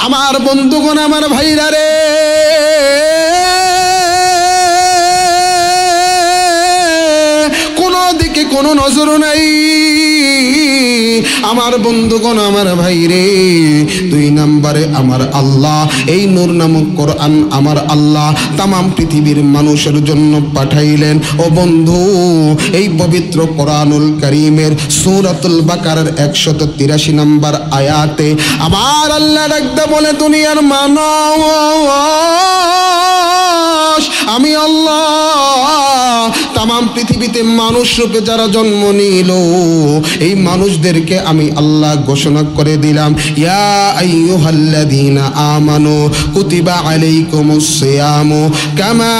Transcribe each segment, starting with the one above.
আমার বন্ধুগণ, আমার ভাইরা রে, কোনো দিকে কোনো নজর নাই। আমার বন্ধুগণ, আমার ভাই রে, 2 নম্বরে আমার আল্লাহ এই নূর নামক কোরআন আমার আল্লাহ তামাম পৃথিবীর মানুষের জন্য পাঠাইলেন। ও বন্ধু, এই পবিত্র কোরআনুল কারীমের সূরাতুল বাকারার 183 নম্বর আয়াতে আমার আল্লাহ ডাকতে বলে, দুনিয়ার মানুষ আমি আল্লাহ তামাম পৃথিবীতে মানুষ রূপে যারা জন্ম নিল, এই মানুষদেরকে আমি আল্লাহ ঘোষণা করে দিলাম, ইয়া আইয়ুহাল্লাযীনা আমানু কুতিবা আলাইকুমুস সিয়ামু কামা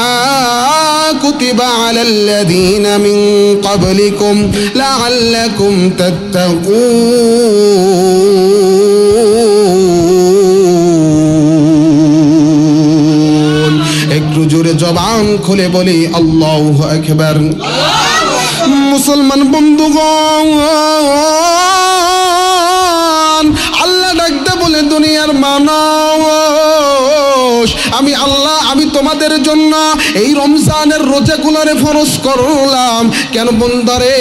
কুতিবা আলাল্লাযীনা মিন ক্বাবলিকুম লাআল্লাকুম তাত্তাকুন। একটু জোরে জবান খুলে বলি আল্লাহু আকবার। মুসলমান বন্ধুগণ, আল্লাহ ডাকতে বলে, দুনিয়ার মানুষ আমি আল্লাহ আমি তোমাদের জন্য এই রমজানের রোজাগুলোরে ফরজ করলাম। কেন বন্দারে,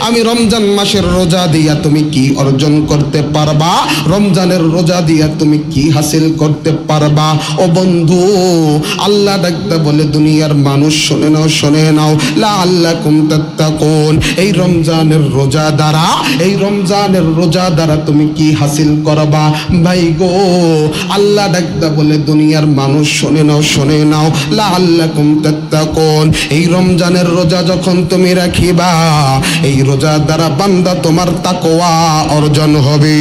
আমি রমজান মাসের রোজা দিয়া তুমি কি অর্জন করতে পারবা? রমজানের রোজা দিয়া তুমি কি হাসিল করতে পারবা? ও বন্ধু, আল্লাহ ডাকতে বলে, দুনিয়ার মানুষ শুনে নাও, শুনে নাও, লাআল্লাকুম তাত্তাকুন। এই রমজানের রোজা দ্বারা, এই রমজানের রোজা দ্বারা তুমি কি হাসিল করবা? ভাই গো, আল্লাহ ডাকতে বলে, দুনিয়ার মানুষ শুনে নাও, শুনে নাও, লাআল্লাকুম তাত্তাকুন। এই রমজানের রোজা যখন তুমি রাখিবা, এই রোজা দ্বারা বান্দা তোমার তাকওয়া অর্জন হবে।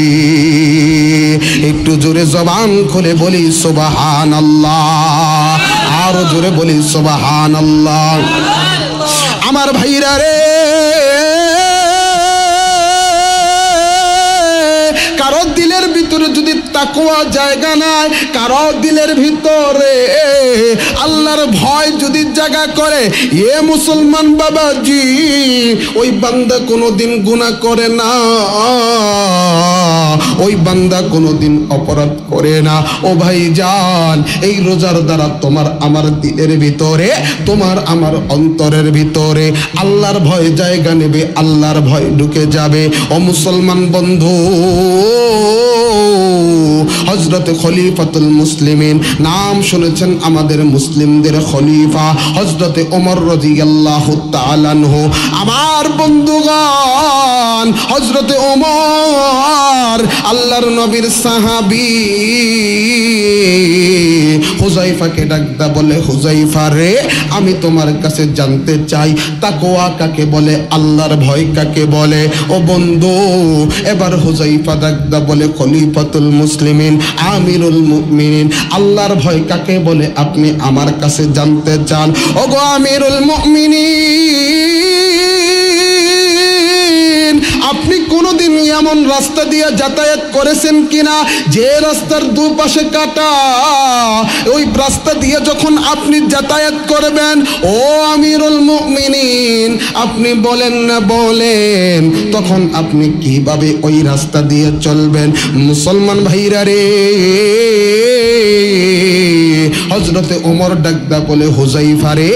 একটু জোরে জবান খুলে বলি সুবহানাল্লাহ, আরো জোরে বলি সুবহানাল্লাহ। আমার ভাইরা রে, কারো দিলের ভিতরে যদি তাকওয়া জায়গা নাই, কারো দিলের ভিতরে আল্লাহর ভয় যদি জায়গা করে, এ মুসলমান বাবাজি, ওই বান্দা কোনোদিন গুনাহ করে না, ওই বান্দা কোনোদিন অপরাধ করে না। ও ভাইজান, এই রোজার দ্বারা তোমার আমার দিলের ভিতরে, তোমার আমার অন্তরের ভিতরে আল্লাহর ভয় জায়গা নেবে, আল্লাহর ভয় ঢুকে যাবে। ও মুসলমান বন্ধু, হযরতে খলিফাতুল মুসলিমিন, নাম শুনেছেন আমাদের মুসলিমদের খলিফা হযরতে ওমর রাদিয়াল্লাহু তাআলা আনহু। আমার বন্ধুগণ, হযরতে ওমর আল্লাহর নবীর সাহাবী হুযায়ফাকে ডাকদা বলে, হুযায়ফা রে, আমি তোমার কাছে জানতে চাই তাকওয়া কাকে বলে, আল্লাহর ভয় কাকে বলে? ও বন্ধু, এবার হুযায়ফা ডাকদা বলে, খলিফাতুল মুসলিমিন, আমিরুল মুমিনিন, আল্লাহর ভয় কাকে বলে আপনি আমার কাছে জানতে চান? ওগো আমিরুল মুমিনিন, আপনি কোনোদিন এমন রাস্তা দিয়ে যাতায়াত করেছেন কিনা যে রাস্তার দুপাশে কাটা? ওই রাস্তা দিয়ে যখন আপনি যাতায়াত করবেন, ও আমিরুল মুমিনিন, আপনি বলেন না, বলেন, তখন আপনি কিভাবে ওই রাস্তা দিয়ে চলবেন? মুসলমান ভাইরা রে, হযরতে ওমর ডাকদা বলে, হুযায়ফা রে,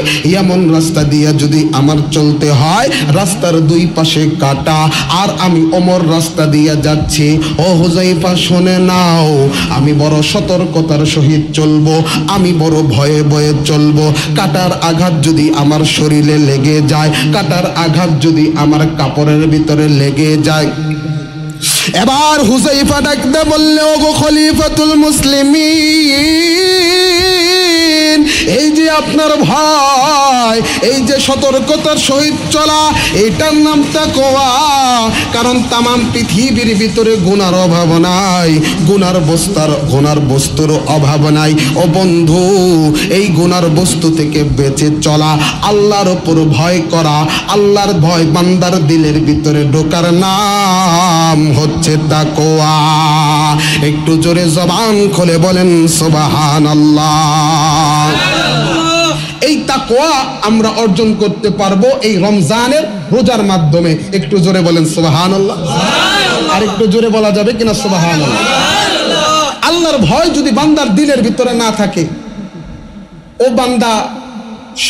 এমন রাস্তা দিয়ে যদি আমার চলতে হয়, রাস্তার দুই পাশে কাটা, আর আমি ওমর রাস্তা দিয়ে যাচ্ছি, ও হুযায়ফা শুনে নাও, আমি বড় সতর্কতার সহিত চলবো, আমি বড় ভয়ে ভয়ে চলবো। কাটার আঘাত যদি আমার শরীরে লেগে যায়, কাটার আঘাত যদি আমার কাপড়ের ভিতরে লেগে যায়। এবার হুযায়ফা ডাকতে বললে, ওগো খলিফাতুল মুসলিমিন, এই যে আপনার ভয়, এই যে সতর্কতার সহিত চলা, এটার নাম তাকওয়া। কারণ তামাম পৃথিবীর ভিতরে গুনার অভাব নাই, গুনার বস্তুর অভাব নাই। ও বন্ধু, এই গুনার বস্তু থেকে বেঁচে চলা, আল্লাহর উপর ভয় করা, আল্লাহর ভয় বান্দার দিলের ভিতরে ঢোকার নাম হচ্ছে তাকওয়া। একটু জোরে জবান খুলে বলেন সুবহানাল্লাহ। এই তাকওয়া আমরা অর্জন করতে পারবো এই রমজানের রোজার মাধ্যমে। একটু জোরে বলেন সুবহানাল্লাহ। আর একটু জোরে বলা যাবে কিনা সুবহানাল্লাহ? আল্লাহর ভয় যদি বান্দার দিলের ভিতরে না থাকে, ও বান্দা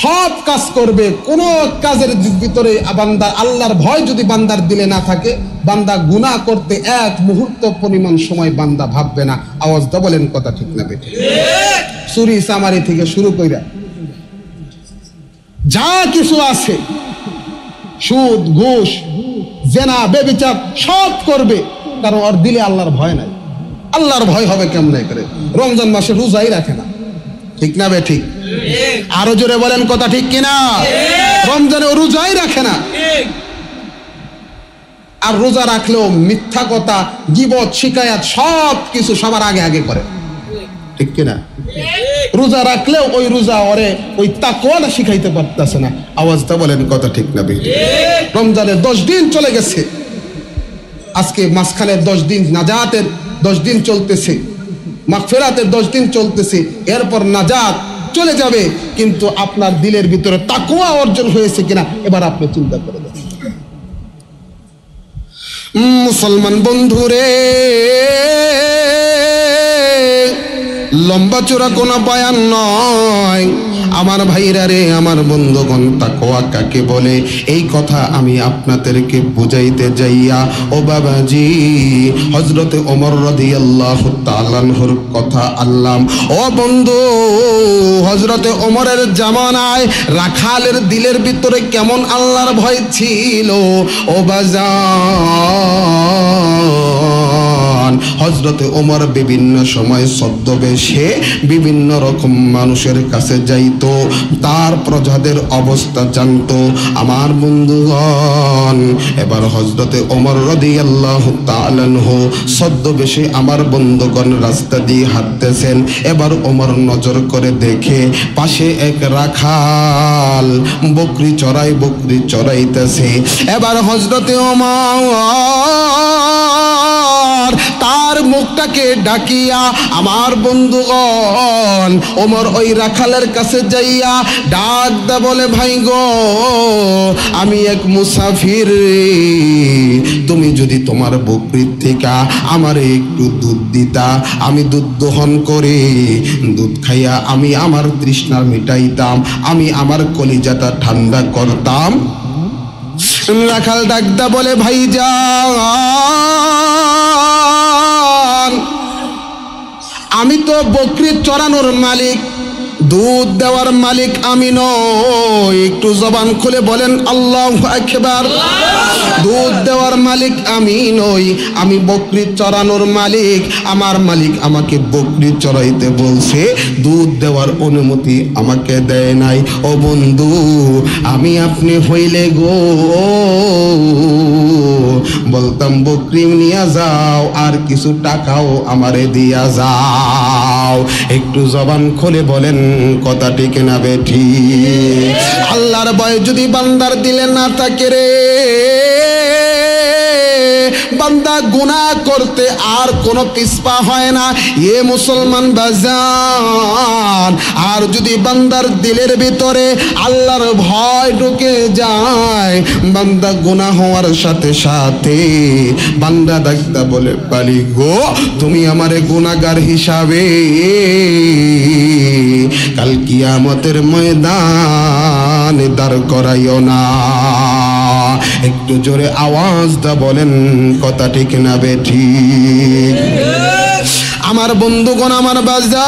সব কাজ করবে, কোন কাজের ভিতরে বান্দা আল্লাহর ভয় যদি বান্দার দিলে না থাকে, বান্দা গুনাহ করতে এক মুহূর্ত পরিমাণ সময় বান্দা ভাববে না। আওয়াজটা বলেন, কথা ঠিক না বেঠিক? চুরি চামারি থেকে শুরু কইরা যা কিছু আছে, সুদ ঘুষ জেনা বেবিচার সব করবে, কারণ ওর দিলে আল্লাহর ভয় নাই। আল্লাহর ভয় হবে কেমনে করে? রমজান মাসে রোজাই রাখে না, ঠিক না বেঠিক? আরো জোরে বলেন, কথা ঠিক কিনা? রমজানে রোজাই রাখে না, আর রোজা রাখলেও মিথ্যা কথা, গীবত, শিকায়াত সব কিছু সবার আগে আগে করে, ঠিক কিনা? রোজা রাখলেও ওই রোজা ওরে ওই তাকওয়াটা শিখাইতে পারতেছে না। আওয়াজটা বলেন, কথা ঠিক না বেঠিক? রমজানের 10 দিন চলে গেছে, আজকে মাঝখানে 10 দিন নাজাতের 10 দিন চলতেছে, মাগফিরাতের 10 দিন চলতেছে, এরপর নাজাত চলে যাবে, কিন্তু আপনার দিলের ভিতরে তাকওয়া অর্জন হয়েছে কিনা এবার আপনি চিন্তা করে দেখুন। মুসলমান বন্ধুরে, লম্বা চূড়া কোনো বয়ান নয় আমার ভাইরা রে, আমার বন্ধুগণ, তাকওয়া কাকে বলে এই কথা আমি আপনাদেরকে বুঝাইতে যাইয়া ও বাবাজি হযরতে ওমর রাদিয়াল্লাহু তাআলা আনহুর কথা আল্লাম। ও বন্ধু, হযরতে ওমরের জামানায় রাখালের দিলের ভিতরে কেমন আল্লাহর ভয় ছিল ও বাজান। হযরতে ওমর বিভিন্ন সময় ছদ্মবেশে বিভিন্ন রকম মানুষের কাছে যাইতো, তার প্রজাদের অবস্থা জানতো। আমার বন্ধুগণ, এবার হযরতে ওমর রাদিয়াল্লাহু তাআলা আনহু ছদ্মবেশে আমার বন্ধুগণ রাস্তা দিয়ে হাঁটতেছেন। এবার ওমর নজর করে দেখে পাশে এক রাখাল বকরি চড়াইতেছে। এবার হযরতে ওমর তার মুখটাকে ডাকিয়া আমার বন্ধুগণ ওমর ওই রাখালের কাছে যাইয়া ডাক দা বলে, ভাই গো, আমি এক মুসাফির, তুমি যদি তোমার বকরির থেকে আমারে একটু দুধ দিতা, আমি দুধ দহন করে দুধ খাইয়া আমি আমার তৃষ্ণা মিটাইতাম, আমি আমার কলিজাটা ঠান্ডা করতাম। রাখাল ডাক দা বলে, ভাই যান, আমি তো বকরি চড়ানোর মালিক, দুধ দেওয়ার মালিক আমি নই। একটু জবান খুলে বলেন আল্লাহু আকবার। দুধ দেওয়ার মালিক আমি নই, আমি বকরি চড়ানোর মালিক। আমার মালিক আমাকে বকরি চড়াইতে বলছে, দুধ দেওয়ার অনুমতি আমাকে দেয় নাই। ও বন্ধু, আমি আপনি হইলে গো বলতাম বকরি নিয়ে যাও, আর কিছু টাকাও আমারে দিয়া যাও। একটু জবান খুলে বলেন, কথা ঠিক না বেঠিক? আল্লাহর ভয় যদি বান্দার দিলে না থাকে রে, বান্দা গুনাহ করতে আর কোনো পিছপা হয় না। এ মুসলমান বাজান, আর যদি বান্দার দিলের ভিতরে আল্লাহর ভয় ঢুকে যায়, বান্দা গুনাহ হওয়ার সাথে সাথে বান্দা ডাকতে বলে, পালি গো, তুমি আমারে গুনাহগার হিসাবে কাল কিয়ামতের ময়দানে দাঁড় করাইও না। একটু জোরে আওয়াজ দা বলেন, কথা ঠিক না বেঠিক? আমার বন্ধুগণ, আমার বাজান,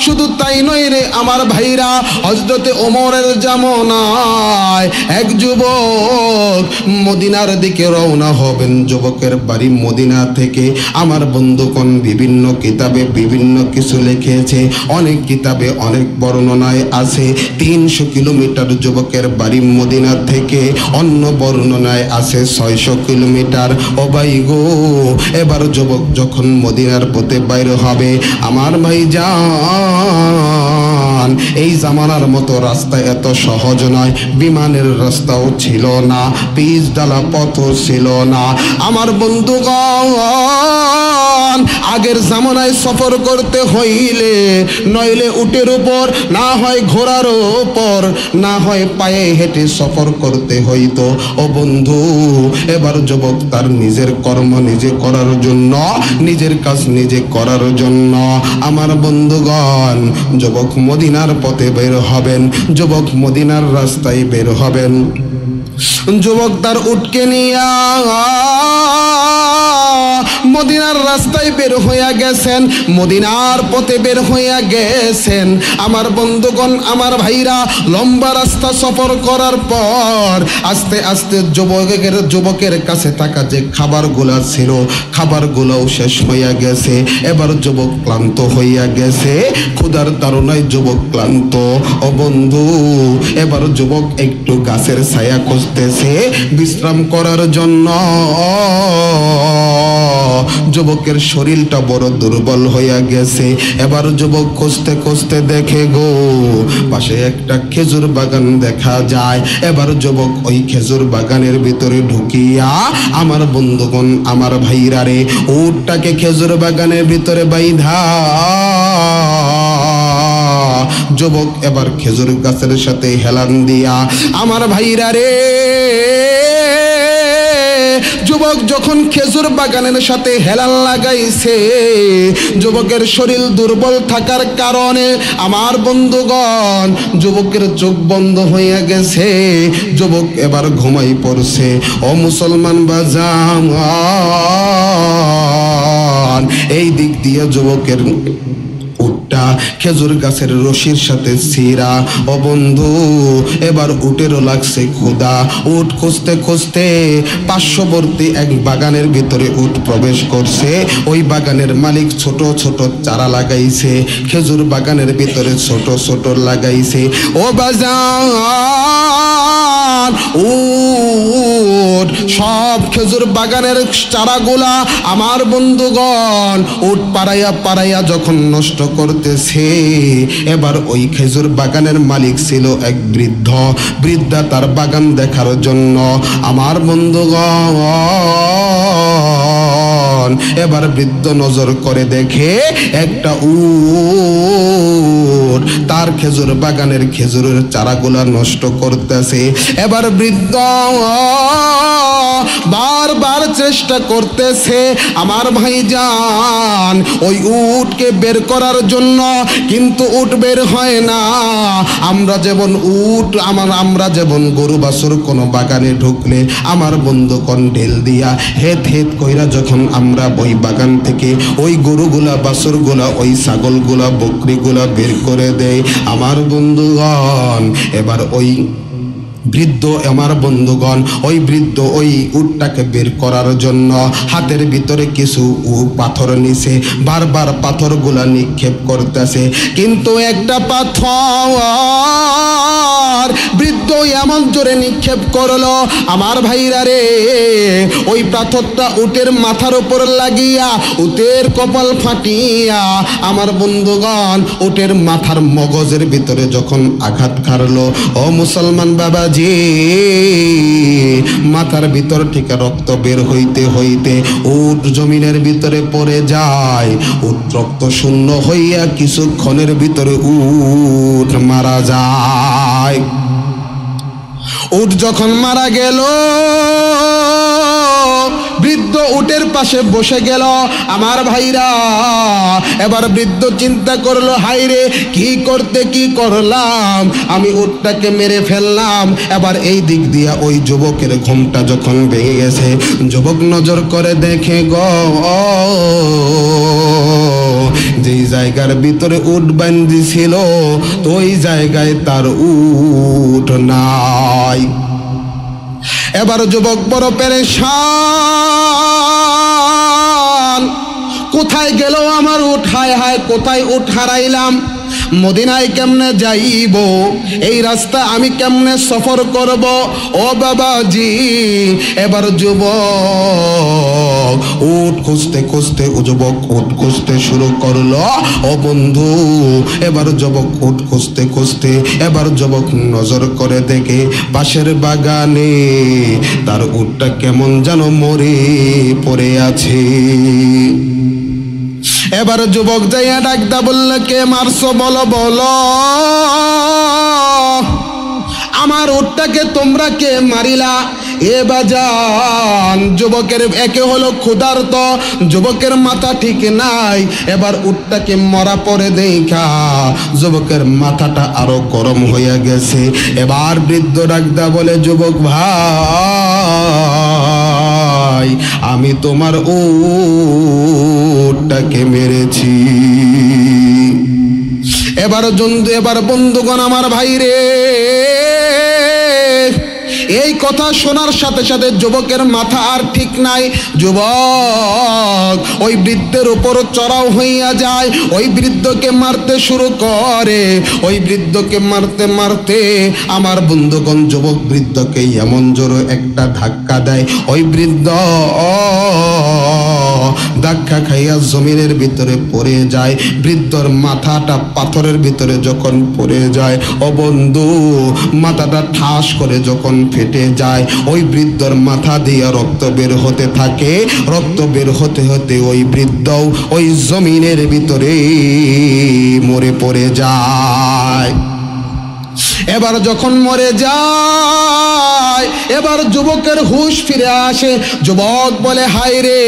শুধু তাই নয় রে আমার ভাইরা, হযরতে ওমরের জামানায় এক যুবক মদিনার দিকে রওনা হবেন। যুবকের বাড়ি মদিনা থেকে। আমার বন্ধুগণ, বিভিন্ন কিতাবে বিভিন্ন কিছু লিখেছে, অনেক কিতাবে অনেক বর্ণনায় আছে 300 কিলোমিটার যুবকের বাড়ি মদিনা থেকে, অন্য বর্ণনায় আছে 600 কিলোমিটার। ও ভাই গো, এবার যুবক যখন মদিনার পথে বাইর হবে, আমার ভাই যান, এই জামানার মতো রাস্তা এত সহজ নয়, বিমানের রাস্তাও ছিল না, পিচ ডালা পথও ছিল না। আমার বন্ধুগণ, বন্ধুগণ, আগের জামানায় সফর করতে হইলে নইলে উটের উপর, না হয় ঘোড়ার উপর, না হয় পায়ে হেঁটে সফর করতে হইতো। ও বন্ধু, এবার যুবক তার নিজের কর্ম নিজে করার জন্য, নিজের কাজ নিজে করার জন্য আমার বন্ধুগণ যুবক মদিনার পথে বের হবেন, যুবক মদিনার রাস্তায় বের হবেন। যুবক তার উটকে নিয়া মদিনার রাস্তায় বের হইয়া গেছেন, মদিনার পথে বের হইয়া গেছেন। আমার বন্ধুগণ, আমার ভাইরা, লম্বা রাস্তা সফর করার পর আস্তে আস্তে যুবকের কাছে থাকা যে খাবারগুলা ছিল, খাবারগুলোও শেষ হইয়া গেছে। এবার যুবক ক্লান্ত হইয়া গেছে, ক্ষুধার তাড়নায় যুবক ক্লান্ত। ও বন্ধু, এবার যুবক একটু গাছের ছায়া খুঁজতেছে বিশ্রাম করার জন্য। যুবকের শরীরটা বড় দুর্বল হইয়া গেছে। এবার যুবক খুঁজতে খুঁজতে দেখে গো, পাশে একটা খেজুর বাগান দেখা যায়। এবার যুবক ওই খেজুর বাগানের ভিতরে ঢুকিয়া আমার বন্ধুগণ, আমার ভাইরা রে, উটটাকে খেজুর বাগানের ভিতরে বাইধা যুবক এবার খেজুর গাছের সাথে হেলান দিয়া আমার ভাইরা রে, যুবক যখন খেজুর বাগানের সাথে হেলান লাগাইছে, যুবকের শরীর দুর্বল থাকার কারণে আমার বন্ধুগণ যুবকের চোখ বন্ধ হইয়া গেছে। যুবক এবার ঘুমাই পড়ছে। ও মুসলমান বাজান, এই দিক দিয়ে যুবকের উটটা খেজুর গাছের রশির সাথে ছিঁড়া। ও বন্ধু, এবার উটেরও লাগছে ক্ষুধা। উট খুঁজতে খুঁজতে পার্শ্ববর্তী এক বাগানের ভিতরে উট প্রবেশ করছে। ওই বাগানের মালিক ছোট ছোট চারা লাগাইছে, খেজুর বাগানের ভিতরে ছোট ছোট লাগাইছে। ও বাজান, উট সব খেজুর বাগানের চারাগুলা আমার বন্ধুগণ উট পাড়াইয়া পাড়াইয়া যখন নষ্ট করতেছে, এবার ওই খেজুর বাগানের মালিক ছিল এক বৃদ্ধা তার বাগান দেখার জন্য আমার বন্ধুগণ এবার বৃদ্ধ নজর করে দেখে একটা উট তার খেজুর বাগানের খেজুরের চারাগুলা নষ্ট করতেছে। এবার বৃদ্ধ বারবার চেষ্টা করতেছে আমার ভাইজান ওই উটকে বের করার জন্য, কিন্তু উট বের হয় না। আমরা যেমন গরু বাছুর কোনো বাগানে ঢুকলে আমার বন্ধুগণ ঢেল দিয়া হেত হেত কইরা যখন আমরা ওই বাগান থেকে ওই গরুগুলা বাছুরগুলা ওই ছাগলগুলা বকরিগুলা বের করে দেয় আমার বন্ধুগণ, এবার ওই বৃদ্ধ আমার বন্ধুগণ ওই বৃদ্ধ ওই উটটাকে বের করার জন্য হাতের ভিতরে কিছু পাথর নিছে, বারবার পাথরগুলা নিক্ষেপ করতেছে, কিন্তু একটা পাথর বৃদ্ধ এমন জোরে নিক্ষেপ করলো আমার ভাইরা রে, ওই পাথরটা উটের মাথার উপর লাগিয়া উটের কপাল ফাটিয়া আমার বন্ধুগণ উটের মাথার মগজের ভিতরে যখন আঘাত খারলো, ও মুসলমান বাবাজি, মাথার ভিতর থেকে রক্ত বের হইতে হইতে উট জমিনের ভিতরে পড়ে যায়। উট রক্ত শূন্য হইয়া কিছুক্ষণের ভিতরে উট মারা যায়। উট যখন মারা গেল, বৃদ্ধ উটের পাশে বসে গেল আমার ভাইরা। এবার বৃদ্ধ চিন্তা করলো, হাইরে কি করতে কি করলাম, আমি উটটাকে মেরে ফেললাম। এবার এই দিক দিয়া ওই যুবকের ঘুমটা যখন ভেঙে গেছে, যুবক নজর করে দেখে গো, যেই জায়গার ভিতরে উট বান্ধি ছিল তো ওই জায়গায় তার উট নাই। এবার যুবক বড় পেরেশান, কোথায় গেল আমার উট, হায় হায় কোথায় উট হারাইলাম, মদিনায় কেমনে যাইব, এই রাস্তা আমি কেমনে সফর করব। ও বাবাজি, এবার যুবক উট খুঁজতে খুঁজতে উট খুঁজতে শুরু করলো। ও বন্ধু, এবার যুবক উট খুঁজতে খুঁজতে এবার যুবক নজর করে দেখে পাশের বাগানে তার উটটা কেমন যেন মরে পড়ে আছে। এবার যুবক যাইয়া ডাকদা বলল, কে মারছো বলো বলো, আমার উটটাকে তোমরা কে মারিলা? এ বাজান, যুবকের একে হলো ক্ষুধার্ত, যুবকের মাথা ঠিক নাই। এবার উটটাকে মরা পরে দেখা যুবকের মাথাটা আরো গরম হইয়া গেছে। এবার বৃদ্ধ ডাকদা বলে, যুবক ভাই, আমি তোমার উটটাকে মেরেছি। এবার বন্ধুগণ আমার ভাই রে, এই কথা শোনার সাথে সাথে যুবকের মাথা আর ঠিক নাই। যুবক ওই বৃদ্ধের উপর চড়াও হইয়া যায়, ওই বৃদ্ধকে মারতে শুরু করে। ওই বৃদ্ধকে মারতে মারতে আমার বন্ধুগণ যুবক বৃদ্ধকে এমন জোরে একটা ধাক্কা দেয়, ওই বৃদ্ধ ধাক্কা খাইয়া জমিনের ভিতরে পড়ে যায়। বৃদ্ধর মাথাটা পাথরের ভিতরে যখন পড়ে যায়, ও বন্ধু, মাথাটা ঠাস করে যখন ফেটে যায়, ওই বৃদ্ধর মাথা দিয়ে রক্ত বের হতে থাকে। রক্ত বের হতে হতে ওই বৃদ্ধ ওই জমিনের ভিতরে মরে পড়ে যায়। এবার যখন মরে যায়, এবার যুবকের হুঁশ ফিরে আসে। যুবক বলে, হায় রে,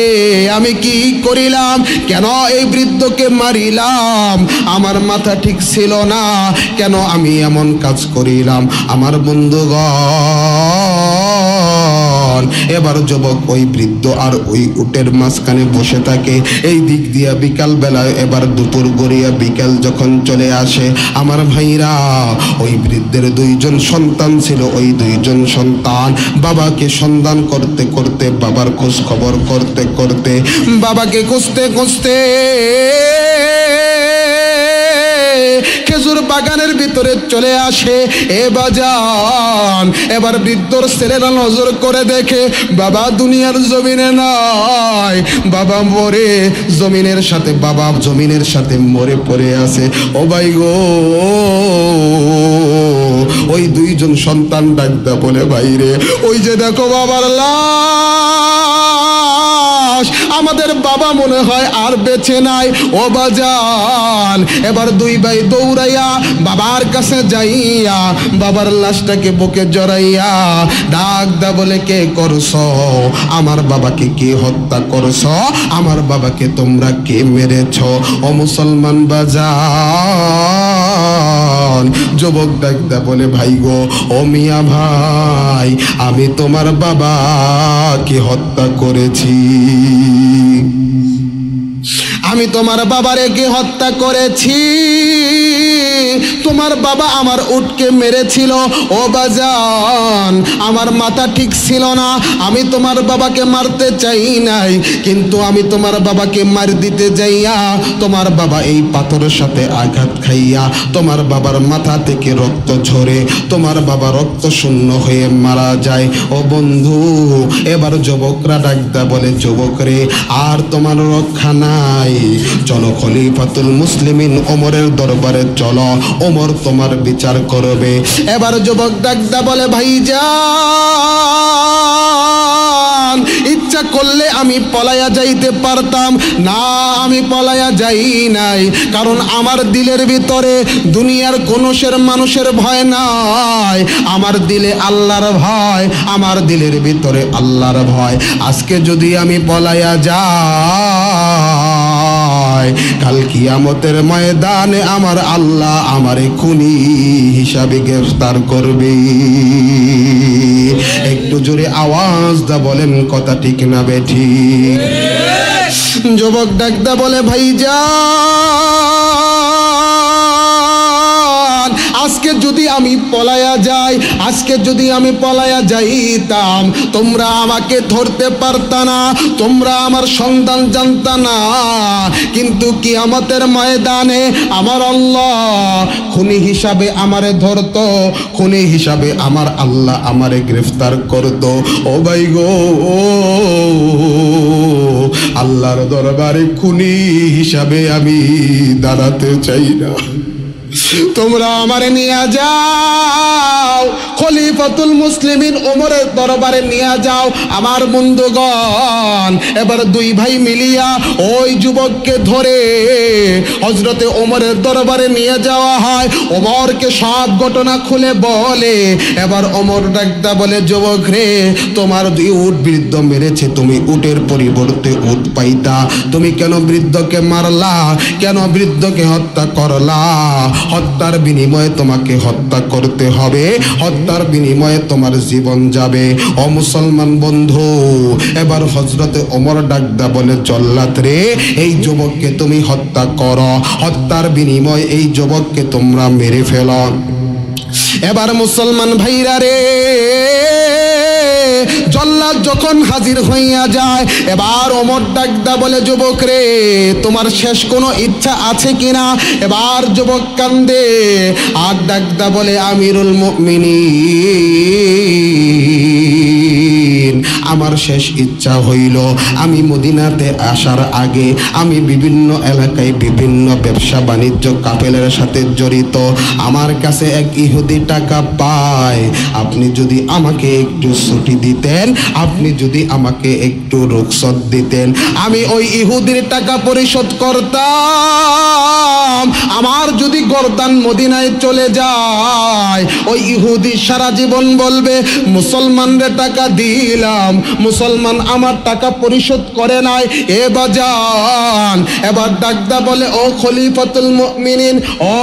আমি কি করিলাম? কেন এই বৃদ্ধকে মারিলাম? আমার মাথা ঠিক ছিল না, কেন আমি এমন কাজ করিলাম? আমার বন্ধুগণ, এবার যুবক ওই বৃদ্ধ আর ওই উটের মাঝখানে বসে থাকে। এই দিক দিয়া বিকাল বেলায়, এবার দুপুর গড়িয়া বিকাল যখন চলে আসে, আমার ভাইরা, ওই বৃদ্ধের দুইজন সন্তান ছিল। ওই দুইজন সন্তান বাবাকে সন্ধান করতে করতে, বাবার খোঁজ খবর করতে করতে, বাবাকে খুঁজতে খুঁজতে খেজুর বাগানের ভিতরে চলে আসে। এ বাজান, এবার বৃদ্ধর ছেলেরা নজর করে দেখে বাবা দুনিয়ার জমিনে নাই। বাবা মরে জমিনের সাথে, বাবা জমিনের সাথে মরে পড়ে আছে। ও ভাই গো, ওই দুইজন সন্তান ডাকদা বলে, ভাইরে, ওই যে দেখো বাবার লাশ, আমাদের বাবা মনে হয় আর বেঁচে নাই। ও বাজান, এবার দুই ভাই দৌড়াইয়া বাবার কাছে যাইয়া বাবার লাশটাকে বুকে জড়াইয়া ডাকদা বলে, কে করছো? আমার বাবাকে কে হত্যা করছো? আমার বাবাকে তোমরা কে মেরেছো? ও মুসলমান বাজান, যুবক ডাকদা বলে, ভাই গো, ও মিয়া ভাই, আমি তোমার বাবাকে হত্যা করেছি। আমি তোমার বাবারে কে হত্যা করেছি। তোমার বাবা আমার উটকে মেরেছিল। ও বাজান, আমার মাথা ঠিক ছিল না, আমি তোমার বাবাকে মারতে চাই নাই, কিন্তু আমি তোমার বাবাকে মার দিতে যাইয়া তোমার বাবা এই পাথরের সাথে আঘাত খাইয়া তোমার বাবার মাথা থেকে রক্ত ঝরে তোমার বাবা রক্ত শূন্য হয়ে মারা যায়। ও বন্ধু, এবার যুবকরা ডাকদা বলে, যুবক রে, আর তোমার রক্ষা নাই, চলো খলিফাতুল মুসলিমিন ওমরের দরবারে চলো, ওমর তোমার বিচার করবে। এবার যুবক ডাকদা বলে, ভাইজান, ইচ্ছা করলে আমি পলায়া যাইতে পারতাম না, আমি পলায়া যাই নাই, কারণ আমার দিলের ভিতরে দুনিয়ার কোন মানুষের ভয় নাই, আমার দিলে আল্লাহর ভয়, আমার দিলের ভিতরে আল্লাহর ভয়। আজকে যদি আমি পলায়া যাই, কাল কিয়ামতের ময়দানে আমার আল্লাহ আমারে খুনি হিসাবে গ্রেফতার করবে। একটু জোরে আওয়াজ দা বলেন, কথা ঠিক না বেঠিক? যুবক ডাকদা বলে, ভাইজান, আজকে যদি আমি পলায়া যাই, আজকে যদি আমি পলায়া যাইতাম, তোমরা আমাকে ধরতে পারতা না, তোমরা আমার সন্ধান জানতা না, কিন্তু কিয়ামতের ময়দানে আমার আল্লাহ খুনি হিসাবে আমারে ধরতো, খুনি হিসাবে আমার আল্লাহ আমারে গ্রেফতার করতো। ও ভাই গো, আল্লাহর দরবারে খুনি হিসাবে আমি দাঁড়াতে চাই না। তোমরা আমারে নিয়ে যাও খলিফাতুল মুসলিমিন ওমরের দরবারে নিয়ে যাও। আমার বন্ধুগণ, এবার দুই ভাই মিলিয়া ওই যুবককে ধরে হযরতে ওমরের দরবারে নিয়ে যাওয়া হয়। ওমরকে সব ঘটনা খুলে বলে। এবার ওমর ডাকদা বলে, যুবক রে, তোমার দুই উট বৃদ্ধ মেরেছে, তুমি উটের পরিবর্তে উট পাইতা, তুমি কেন বৃদ্ধকে মারলা? কেন বৃদ্ধকে হত্যা করলা? হত্যার বিনিময়ে তোমাকে হত্যা করতে হবে, হত্যার বিনিময়ে তোমার জীবন যাবে। ও মুসলমান বন্ধু, এবার হযরতে ওমর ডাকদা বলে, জল্লাদ রে, এই যুবককে তুমি হত্যা করো, হত্যার বিনিময়ে এই যুবককে তোমরা মেরে ফেলো। এবার মুসলমান ভাইরা রে, জল্লাদ যখন হাজির হইয়া যায়, এবার ওমর ডাকদা বলে, যুবক রে, তোমার শেষ কোনো ইচ্ছা আছে কিনা? এবার যুবক কান্দে আর ডাকদা বলে, আমিরুল মুমিনিন, আমার শেষ ইচ্ছা হইল আমি মদিনাতে আসার আগে আমি বিভিন্ন এলাকায় বিভিন্ন ব্যবসা বাণিজ্য কাফেলের সাথে জড়িত। আমার কাছে এক ইহুদি টাকা পায়, আপনি যদি আমাকে একটু ছুটি দিতেন, আপনি যদি আমাকে একটু রুখসত দিতেন, আমি ওই ইহুদির টাকা পরিশোধ করতাম। আমার যদি গর্দান মদিনায় চলে যায়, ওই ইহুদি সারা জীবন বলবে, মুসলমানদের টাকা দিলাম, মুসলমান আমার টাকা পরিশোধ করে নাই। এ বাজান, এবার ডাকদা বলে, ও খলিফাতুল মুমিনিন, ও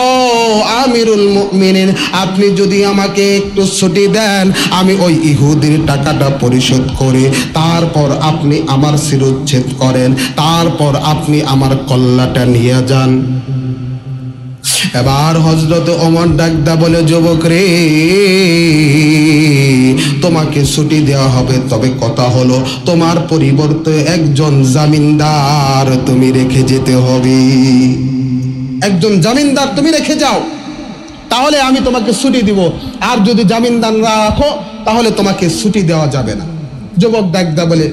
আমিরুল মুমিনিন, আপনি যদি আমাকে একটু ছুটি দেন, আমি ওই ইহুদির টাকাটা পরিশোধ করে তারপর আপনি আমার শিরোচ্ছেদ করেন, তারপর আপনি আমার কল্লাটা নিয়ে যান। এবার হযরত ওমর ডাকদা বলে, যুবক রে, তোমাকে ছুটি দেওয়া হবে, তবে কথা হলো তোমার পরিবর্তে একজন জামিনদার তুমি রেখে যেতে হবে। একজন জামিনদার তুমি রেখে যাও, তাহলে আমি তোমাকে ছুটি দিব। আর যদি জামিনদার না রাখো, তাহলে তোমাকে ছুটি দেওয়া যাবে না। যুবক ডাকদা বলে,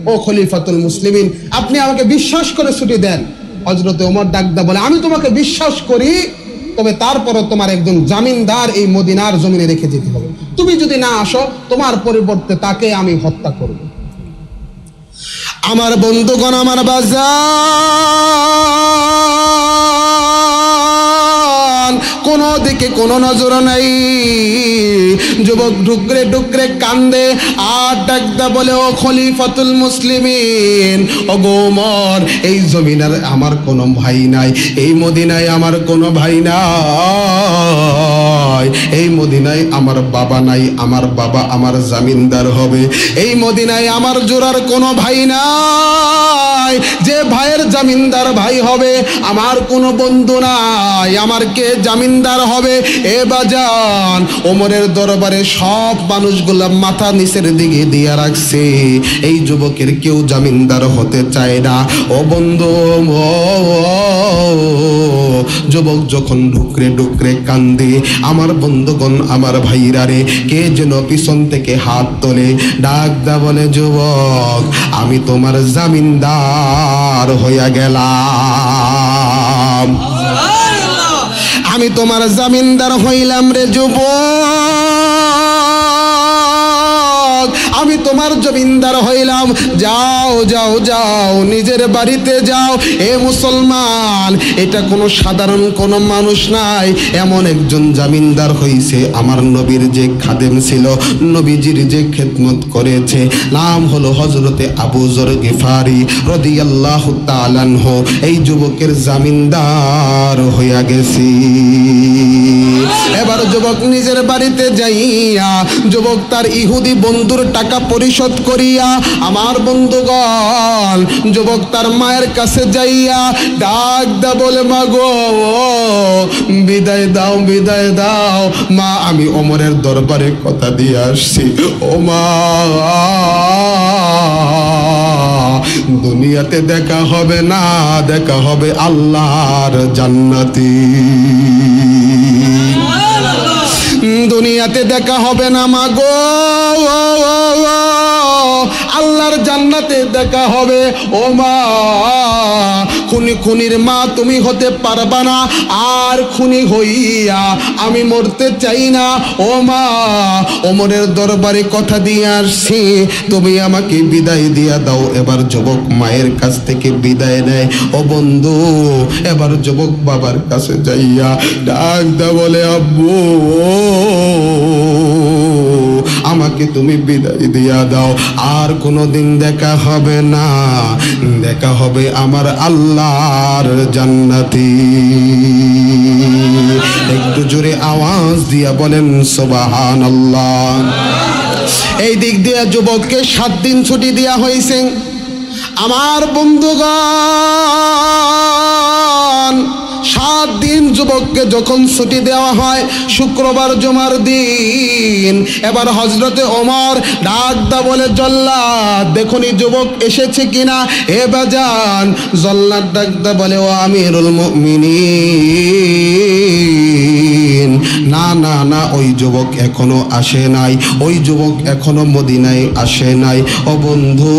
ও খলিফাতুল মুসলিমিন, আপনি আমাকে বিশ্বাস করে ছুটি দেন। হযরত ওমর ডাকদা বলে, আমি তোমাকে বিশ্বাস করি, তবে তারপরও তোমার একজন জামিনদার এই মদিনার জমিনে রেখে যেতে হবে। তুমি যদি না আসো, তোমার পরিবর্তে তাকে আমি হত্যা করব। আমার বন্ধুগণ, আমার বাজার, কোনো দিকে কোনো নজর নাই। যুবক ঢুকরে ঢুকরে কান্দে আর ডাকদা বলে, ও খলিফাতুল মুসলিমিন, ও গো ওমর, এই জমিনের আমার কোনো ভাই নাই, এই মদিনায় আমার কোনো ভাই নাই, এই মদিনায় আমার বাবা নাই, আমার বাবা আমার জামিনদার হবে। এই মদিনায় আমার জোড়ার কোনো ভাই নাই, যে ভাইয়ের জামিনদার ভাই হবে। আমার কোনো বন্ধু নাই, আমার কে জামিনদার হবে? এ বাজান, ওমরের দরবারে সব মানুষগুলা মাথা নিচের দিকে দিয়ে রাখছে, এই যুবকের কেউ জামিনদার হতে চায় না। ও বন্ধু, যুবক যখন ঢুকরে ঢুকরে কান্দে, আমার বন্ধুগণ, আমার ভাইরা রে, কে যেন পিছন থেকে হাত তোলে, ডাকদা বলে, যুবক, আমি তোমার জামিনদার হইয়া গেলাম, আমি তোমার জামিনদার হইলাম রে যুবক, আমি তোমার জমিনদার হইলাম। যাও যাও যাও, নিজের বাড়িতে যাও। এ মুসলমান, এটা কোনো সাধারণ কোনো মানুষ নাই, এমন একজন জামিনদার হইছে আমার নবীর যে খাদেম ছিল, নবীজির যে খেদমত করেছে, নাম হলো হযরতে আবু যর গিফারি রাদিয়াল্লাহু তাআলা আনহু। এই যুবকের জামিনদার হইয়া গেছি। এবার যুবক নিজের বাড়িতে যাইয়া যুবক তার ইহুদি বন্ধুর টাকা পরিশোধ করিয়া, আমার বন্ধুগণ, যুবক তার মায়ের কাছে যাইয়া ডাকদা বলে, মা গো, বিদায় দাও, বিদায় দাও মা, আমি ওমরের দরবারে কথা দিয়ে আসছি। ও মা, দুনিয়াতে দেখা হবে না, দেখা হবে আল্লাহর জান্নাতে। দুনিয়াতে দেখা হবে না মা গো, আল্লাহর জান্নাত জান্নাতে দেখা হবে। ও মা, খুনির মা তুমি হতে পারবা না, আর খুনি হইয়া আমি মরতে চাই না। ও মা, ওমরের দরবারে কথা দিয়ে আসছি, তুমি আমাকে বিদায় দিয়া দাও। এবার যুবক মায়ের কাছ থেকে বিদায় নেয়। ও বন্ধু, এবার যুবক বাবার কাছে যাইয়া ডাক দা বলে, আব্বু আমাকে তুমি বিদায় দিয়া দাও, আর কোনোদিন দেখা হবে না, দেখা হবে আমার আল্লাহর জান্নাতি। একটু জোরে আওয়াজ দিয়া বলেন সুবহানাল্লাহ। এই দিক দিয়ে যুবককে 7 দিন ছুটি দেওয়া হয়েছে। আমার বন্ধুগণ, 7 দিন যুবককে যখন ছুটি দেওয়া হয়, শুক্রবার জুমার দিন, এবার হযরতে ওমর ডাক দা বলে, জল্লাদ দেখুনি যুবক এসেছে কিনা? এ বাজান, জল্লাদ ডাক দা বলে, ও আমিরুল মুমিনিন, না না না, ওই যুবক এখনো আসে নাই, ওই যুবক এখনো মদিনায় আসে নাই। ও বন্ধু,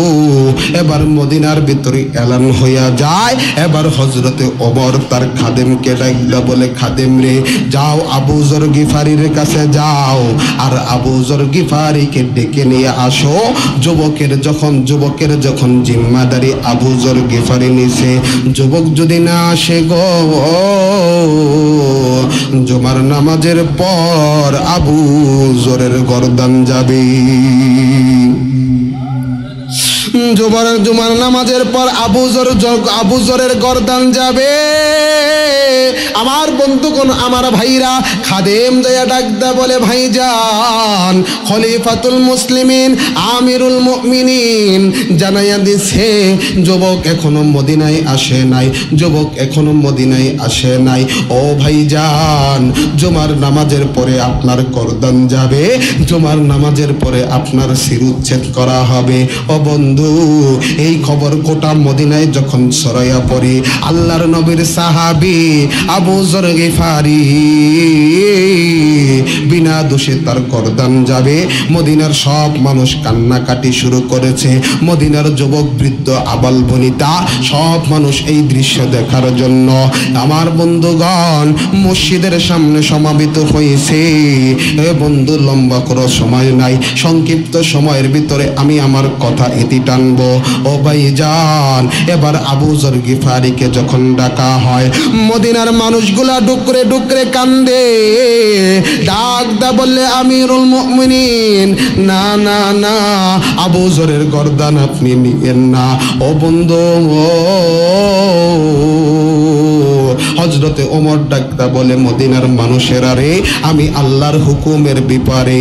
এবার মদিনার ভিতরে এলান হইয়া যায়। এবার হযরতে ওমর তার খাদেমকে ডাকলা বলে, খাদেম রে, যাও আবু যর গিফারির কাছে যাও, আর আবু যর গিফারিকে ডেকে নিয়ে আসো। যুবকের যখন জিম্মাদারি আবু যর গিফারি নিছে, যুবক যদি না আসে গো, জুমার নামাজের পর আবু যরের গর্দান যাবে। জুমার নামাজের পর আবু যরের গর্দান যাবে। আমার বন্ধুগণ, আমার ভাইরা, খাদেম যায়া ডাকদা বলে, ভাইজান, খলিফাতুল মুসলিমিন আমিরুল মুমিনিন জানাইয়া দিছে যুবক এখনো মদিনায় আসে নাই, যুবক এখনো মদিনায় আসে নাই। ও ভাইজান, জুমার নামাজের পরে আপনার গর্দান যাবে, জুমার নামাজের পরে আপনার শিরুচ্ছেদ করা হবে। ও বন্ধু, এই খবর গোটা মদিনায় যখন ছড়াইয়া পড়ে, আল্লাহর নবীর সাহাবী আবু যর গিফারি বিনা দোষে তার গর্দান যাবে। মদিনার সব মানুষ কান্নাকাটি শুরু করেছে। মদিনার যুবক, বৃদ্ধ, আবাল বনিতা সব মানুষ এই দৃশ্য দেখার জন্য আমার বন্ধুগণ মসজিদের সামনে সমাবেত হয়েছে। এ বন্ধু, লম্বা কোনো সময় নাই, সংক্ষিপ্ত সময়ের ভিতরে আমি আমার কথা এটি টানবো। ও ভাইজান, এবার আবু যর গিফারিকে যখন ডাকা হয়, মদিনার মানুষগুলা ডুকরে ডুকরে কান্দে। ডাক দা বললে, আমিরুল মুমিনিন, না না না, আবু যরের গর্দান আপনি নিয়েন না। ও বন্ধু, হযরতে ওমর ডাকদা বলে, মদিনার মানুষেরা রে, আমি আল্লাহর হুকুমের ব্যাপারে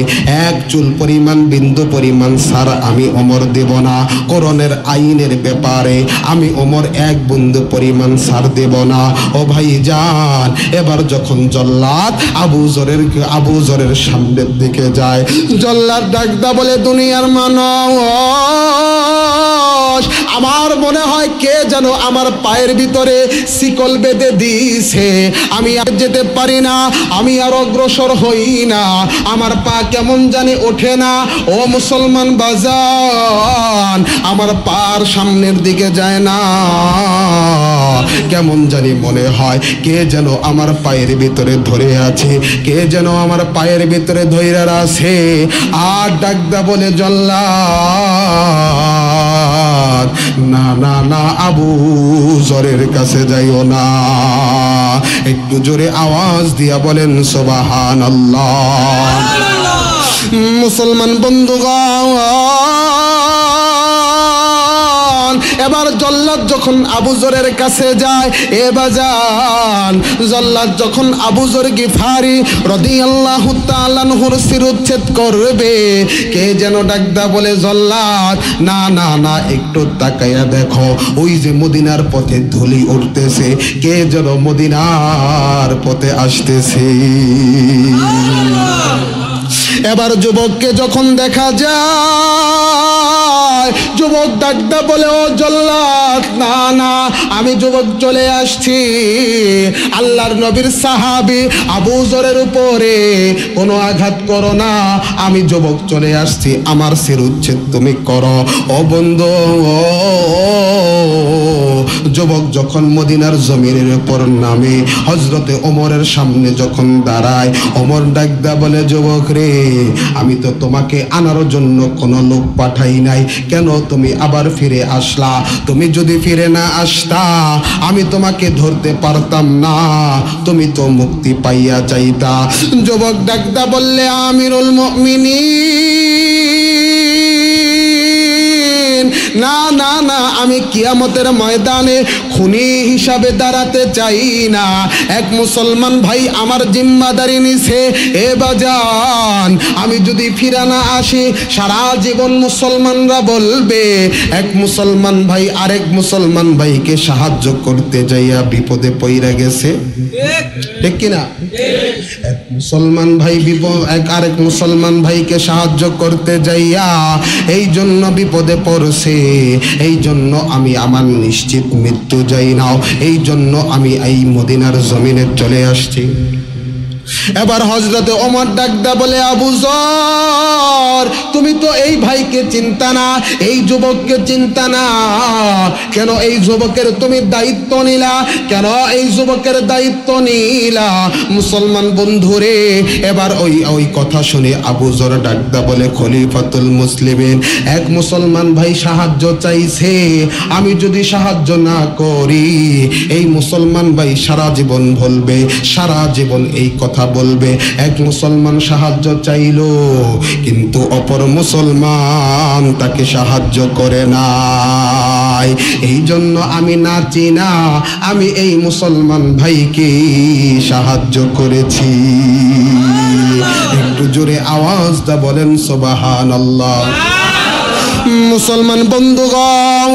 এক চুল পরিমাণ, বিন্দু পরিমাণ ছাড় আমি ওমর দেব না। কোরআনের আইনের ব্যাপারে আমি ওমর এক বিন্দু পরিমাণ ছাড় দেব না। ও ভাইজান, এবার যখন জল্লাদ আবু যরের সামনের দিকে যায়, জল্লাদ ডাকদা বলে, দুনিয়ার মানুষ, আমার মনে হয় কে যেন আমার পায়ের ভিতরে শিকল বেঁধে দিয়েছে, আমি আর যেতে পারি না, আমি আর অগ্রসর হই না, আমার পা কেমন জানি ওঠে না। ও মুসলমান বাজান, আমার পার সামনের দিকে যায় না, কেমন জানি মনে হয় কে যেন আমার পায়ের ভিতরে ধরে আছে, কে যেন আমার পায়ের ভিতরে ধরে আছে। আর ডাকদা বলে, জল্লাদ, না না না, আবু যরের কাছে যাইও না। একটু জোরে আওয়াজ দিয়া বলেন সুবহানাল্লাহ। মুসলমান বন্ধুগণ, এবার জল্লাদ যখন আবু যরের কাছে যায়, এ বাজান, জল্লাদ যখন আবু যর গিফারি রাদিয়াল্লাহু তাআলা আনহুর শিরোচ্ছেদ করবে, কে যেন ডাকদা বলে, জল্লাদ, না না না, একটু তাকাইয়া দেখো, ওই যে মদিনার পথে ধুলি উঠতেছে, কে যেন মদিনার পথে আসতেছে। এবার যুবককে যখন দেখা যায়, ভাই। যুবক ডাকটা বলে, ও জল্লাদ, না না, আমি যুবক চলে আসছি। আল্লাহর নবীর সাহাবী আবু যরের উপরে কোনো আঘাত করো না, আমি যুবক চলে আসছি, আমার শিরোচ্ছেদ তুমি করো। ও বন্ধু, যুবক যখন মদিনার জমিনের উপর নামে হযরতে ওমরের সামনে যখন দাঁড়ায়, ওমর ডাকদা বলে, যুবক রে, আমি তো তোমাকে আনার জন্য কোনো লোক পাঠাই নাই, কেন তুমি আবার ফিরে আসলা? তুমি যদি ফিরে না আসতা আমি তোমাকে ধরতে পারতাম না, তুমি তো মুক্তি পাইয়া যাইতা। যুবক ডাকদা বললে, আমিরুল মুমিনিন, না না না, আমি কিয়ামতের ময়দানে খুনি হিসাবে দাঁড়াতে চাই না। এক মুসলমান ভাই আমার জিম্মাদারি নিছে, এ বাজান, আমি যদি ফিরে না আসি সারা জীবন মুসলমানরা বলবে এক মুসলমান ভাই আরেক মুসলমান ভাইকে সাহায্য করতে যাইয়া বিপদে পইরা গেছে। ঠিক কিনা? এক মুসলমান ভাই আরেক মুসলমান ভাইকে সাহায্য করতে যাইয়া এই জন্য বিপদে পড়ছে, এই জন্য আমি আমার নিশ্চিত মৃত্যু যাই নাও, এই জন্য আমি এই মদিনার জমিনে চলে আসছি। এবার হযরতে ওমর ডাকদা বলে, আবু যর, তুমি তো এই ভাইকে চিন্তা না, এই যুবককে চিন্তা না, কেন এই যুবকের তুমি দায়িত্ব নিলা? কেন এই যুবকের দায়িত্ব নিলা? মুসলমান বন্ধুরে, এবার ওই কথা শুনে আবু যর ডাকদা বলে, খলিফাতুল মুসলিমিন, এক মুসলমান ভাই সাহায্য চাইছে, আমি যদি সাহায্য না করি এই মুসলমান ভাই সারা জীবন বলবে, সারা জীবন এই কথা বলবে। এক মুসলমান সাহায্য চাইলো কিন্তু অপর মুসলমান তাকে সাহায্য করে নাই, এই জন্য আমি নাচি না, আমি এই মুসলমান ভাইকে সাহায্য করেছি। একটু জোরে আওয়াজ দা বলেন সুবহানাল্লাহ। মুসলমান বন্ধুগণ,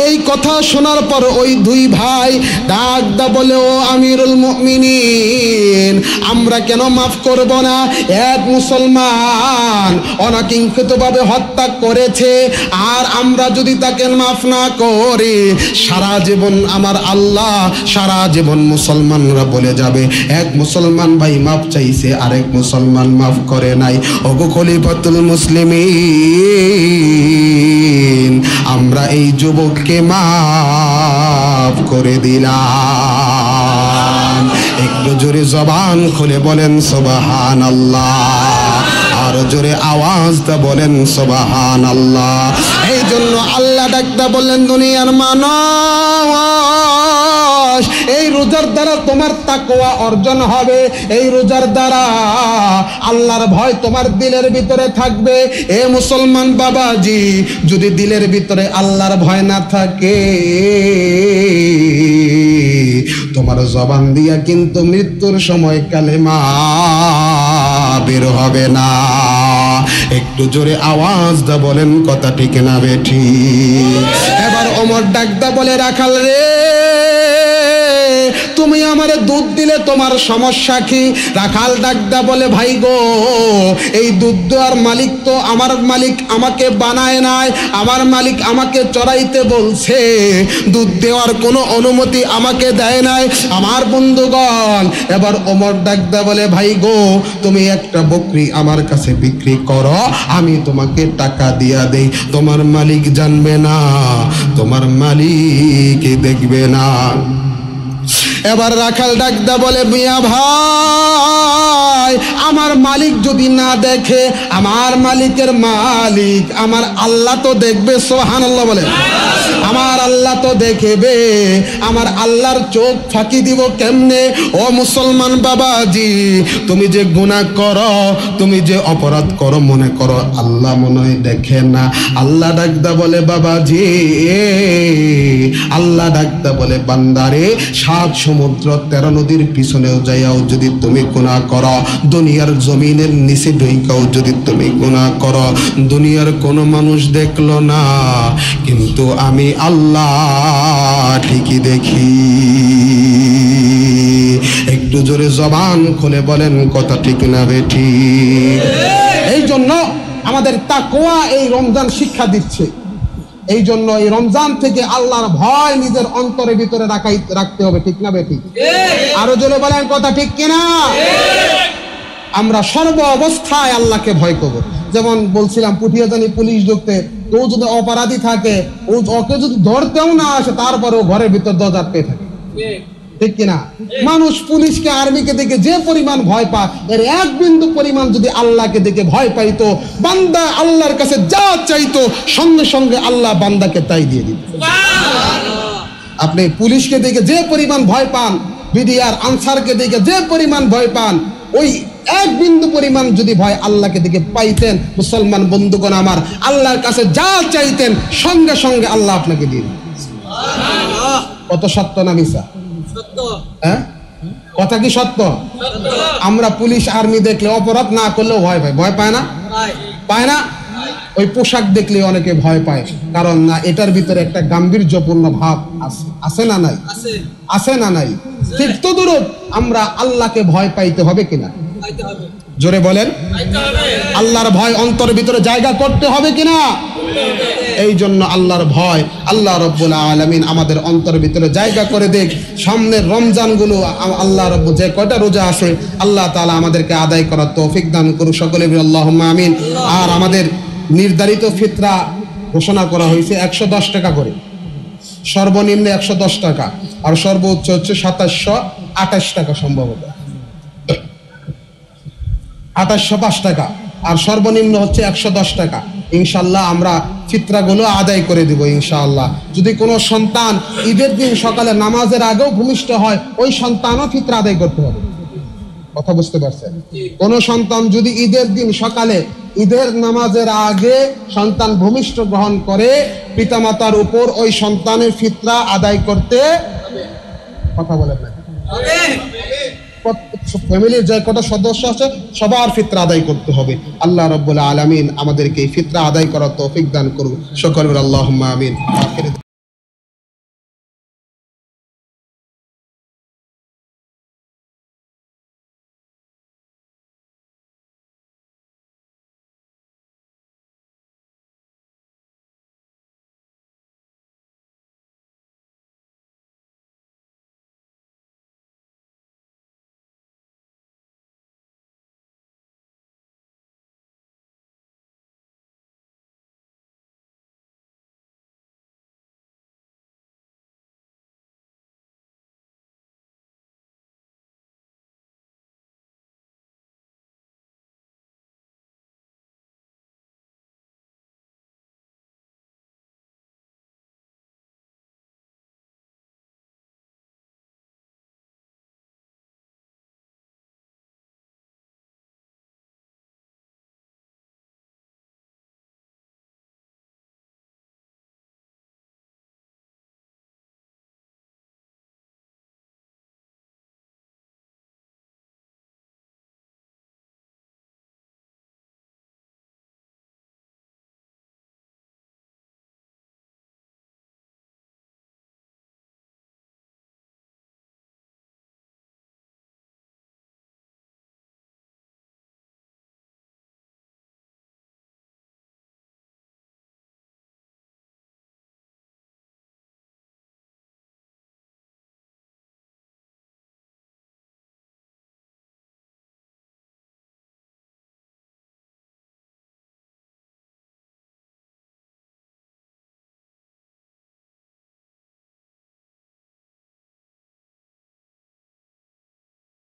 এই কথা শোনার পর ওই দুই ভাই ডাকদা বলে, ও আমিরুল মুমিনিন, আমরা কেন মাফ করব না? এক মুসলমান অনাকাঙ্ক্ষিতভাবে হত্যা করেছে, আর আমরা যদি তাকে মাফ না করি সারা জীবন আমার আল্লাহ, সারা জীবন মুসলমানরা বলে যাবে এক মুসলমান ভাই মাফ চাইছে আরেক মুসলমান মাফ করে নাই। ওগো খলিফাতুল মুসলিমিন, আমরা এই যুবককে মাফ করে দিলাম। একটু জোরে জবান খুলে বলেন সুবহানাল্লাহ, আর জোরে আওয়াজটা বলেন সুবহানাল্লাহ। এই জন্য আল্লাহ ডাকটা বললেন, দুনিয়ার মানুষ, এই রোজার দ্বারা তোমার তাকওয়া অর্জন হবে, এই রোজার দ্বারা আল্লাহর ভয় তোমার দিলের ভিতরে থাকবে। এ মুসলমান বাবাজি, যদি দিলের ভিতরে আল্লাহর ভয় না থাকে তোমার জবান দিয়া কিন্তু মৃত্যুর সময় কালেমা বের হবে না। একটু জোরে আওয়াজ দা বলেন কথা ঠিক না বেঠি? এবার ওমর ডাকদা বলে, রাখাল রে, তুমি আমারে দুধ দিলে তোমার সমস্যা কি? রাখাল ডাকদা বলে, ভাই গো, এই দুধ দেওয়ার মালিক তো আমার মালিক আমাকে বানায় নাই, আমার মালিক আমাকে চড়াইতে বলছে, দুধ দেওয়ার কোনো অনুমতি আমাকে দেয় নাই। আমার বন্ধুগণ, এবার ওমর ডাকদা বলে, ভাই গো, তুমি একটা বকরি আমার কাছে বিক্রি করো, আমি তোমাকে টাকা দিয়া দেই, তোমার মালিক জানবে না, তোমার মালিক দেখবে না। এবার রাখাল ডাকদা বলে, মিয়া ভাই, আমার মালিক যদি না দেখে, আমার মালিকের মালিক আমার আল্লাহ তো দেখবে। সুবহানাল্লাহ বলে, আমার আল্লাহ তো দেখবে, আমার আল্লাহর চোখ ফাঁকি দিব কেমনে? ও মুসলমান বাবাজি, তুমি যে গুনাহ করো, তুমি যে অপরাধ করো, মনে করো আল্লাহ মনে হয় দেখে না। আল্লাহ ডাকদা বলে, বাবাজি, আল্লাহ ডাকদা বলে, বান্দারে, 7 সমুদ্র 13 নদীর পিছনেও যাইয়াও যদি তুমি গুনাহ করো, দুনিয়ার জমিনের নিচে ঢুকাও যদি তুমি গুনাহ করো, দুনিয়ার কোনো মানুষ দেখলো না, কিন্তু আমি আল্লাহ ঠিকই দেখি। একটু একটু জোরে জবান খুলে বলেন কথা ঠিক না বেঠিক? এই জন্য আমাদের তাকওয়া এই রমজান শিক্ষা দিচ্ছে। এই জন্য এই রমজান থেকে আল্লাহর ভয় নিজের অন্তরের ভিতরে রাখতে হবে, ঠিক না বেঠিক? আরো জোরে বলেন কথা ঠিক কিনা? আমরা সর্ব অবস্থায় আল্লাহকে ভয় করব। যেমন বলছিলাম পুঠিয়াজানি পুলিশ ঢুকতে, তো যদি অপরাধী থাকে, ওকে যদি ধরতেও না আসে, তারপরেও ঘরের ভিতর দরজা পেয়ে থাকে, ঠিক কিনা? মানুষ পুলিশকে আর্মিকে দেখে যে পরিমাণ ভয় পায়, এর এক বিন্দু পরিমাণ যদি আল্লাহকে দেখে ভয় পাইতো, বান্দা আল্লাহর কাছে যা চাইতো সঙ্গে সঙ্গে আল্লাহ বান্দাকে তাই দিয়ে দিত। আপনি পুলিশকে দেখে যে পরিমাণ ভয় পান, বিডিআর আনসারকে দেখে যে পরিমাণ ভয় পান, ওই এক বিন্দু পরিমাণ যদি ভয় আল্লাহকে দেখে পাইতেন, মুসলমান বন্ধুগণ আমার, আল্লাহর কাছে যা চাইতেন সঙ্গে সঙ্গে আল্লাহ আপনাকে দিয়ে দিতেন। কত সত্য না মিছা? হ্যাঁ, কথা কি সত্য? আমরা পুলিশ আর্মি দেখলে অপরাধ না করলেও ভয় পায়, ভয় পায় না? পায় না? ওই পোশাক দেখলে অনেকে ভয় পায়, কারণ না এটার ভিতরে একটা গাম্ভীর্যপূর্ণ ভাব আছে, আছে না নাই? আছে না নাই? ঠিক তদ্রূপ আমরা আল্লাহকে ভয় পাইতে হবে কিনা? জোরে বলেন, আল্লাহর ভয় অন্তরের ভিতরে জায়গা করতে হবে কিনা? এই জন্য আল্লাহর ভয় আল্লাহ রাব্বুল আলামিন আমাদের অন্তরের ভিতরে জায়গা করে দেখ। সামনের রমজান গুলো আল্লাহ রাব্বু যে কয়টা রোজা আছে আল্লাহ তাআলা আমাদেরকে আদায় করার তৌফিক দান করুন সকলে বলি আল্লাহুম্মা আমিন। আর আমাদের নির্ধারিত ফিতরা ঘোষণা করা হয়েছে 110 টাকা করে, সর্বনিম্ন 110 টাকা আর সর্বোচ্চ হচ্ছে 2728 টাকা, সম্ভবত 2805 টাকা, আর সর্বনিম্ন হচ্ছে 110 টাকা। ইনশাআল্লাহ আমরা ফিতরাগুলো আদায় করে দিব ইনশাআল্লাহ। যদি কোনো সন্তান ঈদের দিন সকালে নামাজের আগেও ভূমিষ্ঠ হয়, ওই সন্তানও ফিতরা আদায় করতে হবে। কথা বুঝতে পারছেন? কোন সন্তান যদি ঈদের দিন সকালে ঈদের নামাজের আগে সন্তান ভূমিষ্ঠ গ্রহণ করে, পিতামাতার উপর ওই সন্তানের ফিতরা আদায় করতে কথা বলেন না, ফ্যামিলির যে কত সদস্য আছে সবার ফিতরা আদায় করতে হবে। আল্লাহ রাব্বুল আলামিন আমাদেরকে এই ফিতরা আদায় করার তৌফিক দান করুন সকলে আল্লাহুম্মা আমিন।